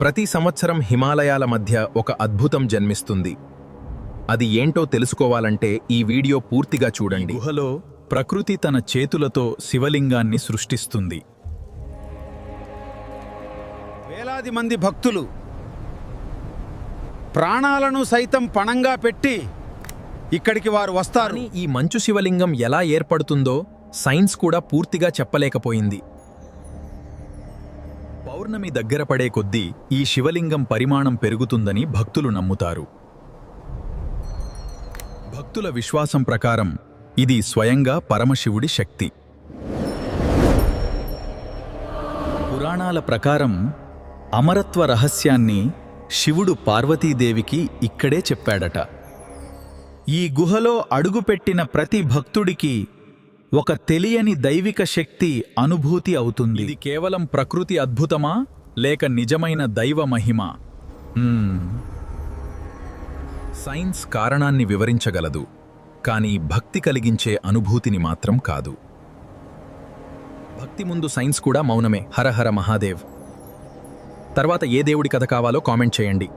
ప్రతి సంవత్సరం హిమాలయాల మధ్య ఒక అద్భుతం జన్మిస్తుంది. అది ఏంటో తెలుసుకోవాలంటే ఈ వీడియో పూర్తిగా చూడండి. గుహలో ప్రకృతి తన చేతులతో శివలింగాన్ని సృష్టిస్తుంది. వేలాది మంది భక్తులు ప్రాణాలను సైతం పణంగా పెట్టి ఇక్కడికి వారు వస్తారు. కానీ ఈ మంచు శివలింగం ఎలా ఏర్పడుతుందో సైన్స్ కూడా పూర్తిగా చెప్పలేకపోయింది. పౌర్ణమి దగ్గర పడే కొద్దీ ఈ శివలింగం పరిమాణం పెరుగుతుందని భక్తులు నమ్ముతారు. భక్తుల విశ్వాసం ప్రకారం ఇది స్వయంగా పరమశివుడి శక్తి. పురాణాల ప్రకారం అమరత్వ రహస్యాన్ని శివుడు పార్వతీదేవికి ఇక్కడే చెప్పాడట. ఈ గుహలో అడుగుపెట్టిన ప్రతి భక్తుడికి ఒక తెలియని దైవిక శక్తి అనుభూతి అవుతుంది. ఇది కేవలం ప్రకృతి అద్భుతమా లేక నిజమైన దైవ మహిమ? సైన్స్ కారణాన్ని వివరించగలదు, కానీ భక్తి కలిగించే అనుభూతిని మాత్రం కాదు. భక్తి ముందు సైన్స్ కూడా మౌనమే. హర హర మహాదేవ్. తర్వాత ఏ దేవుడి కథ కావాలో కామెంట్ చేయండి.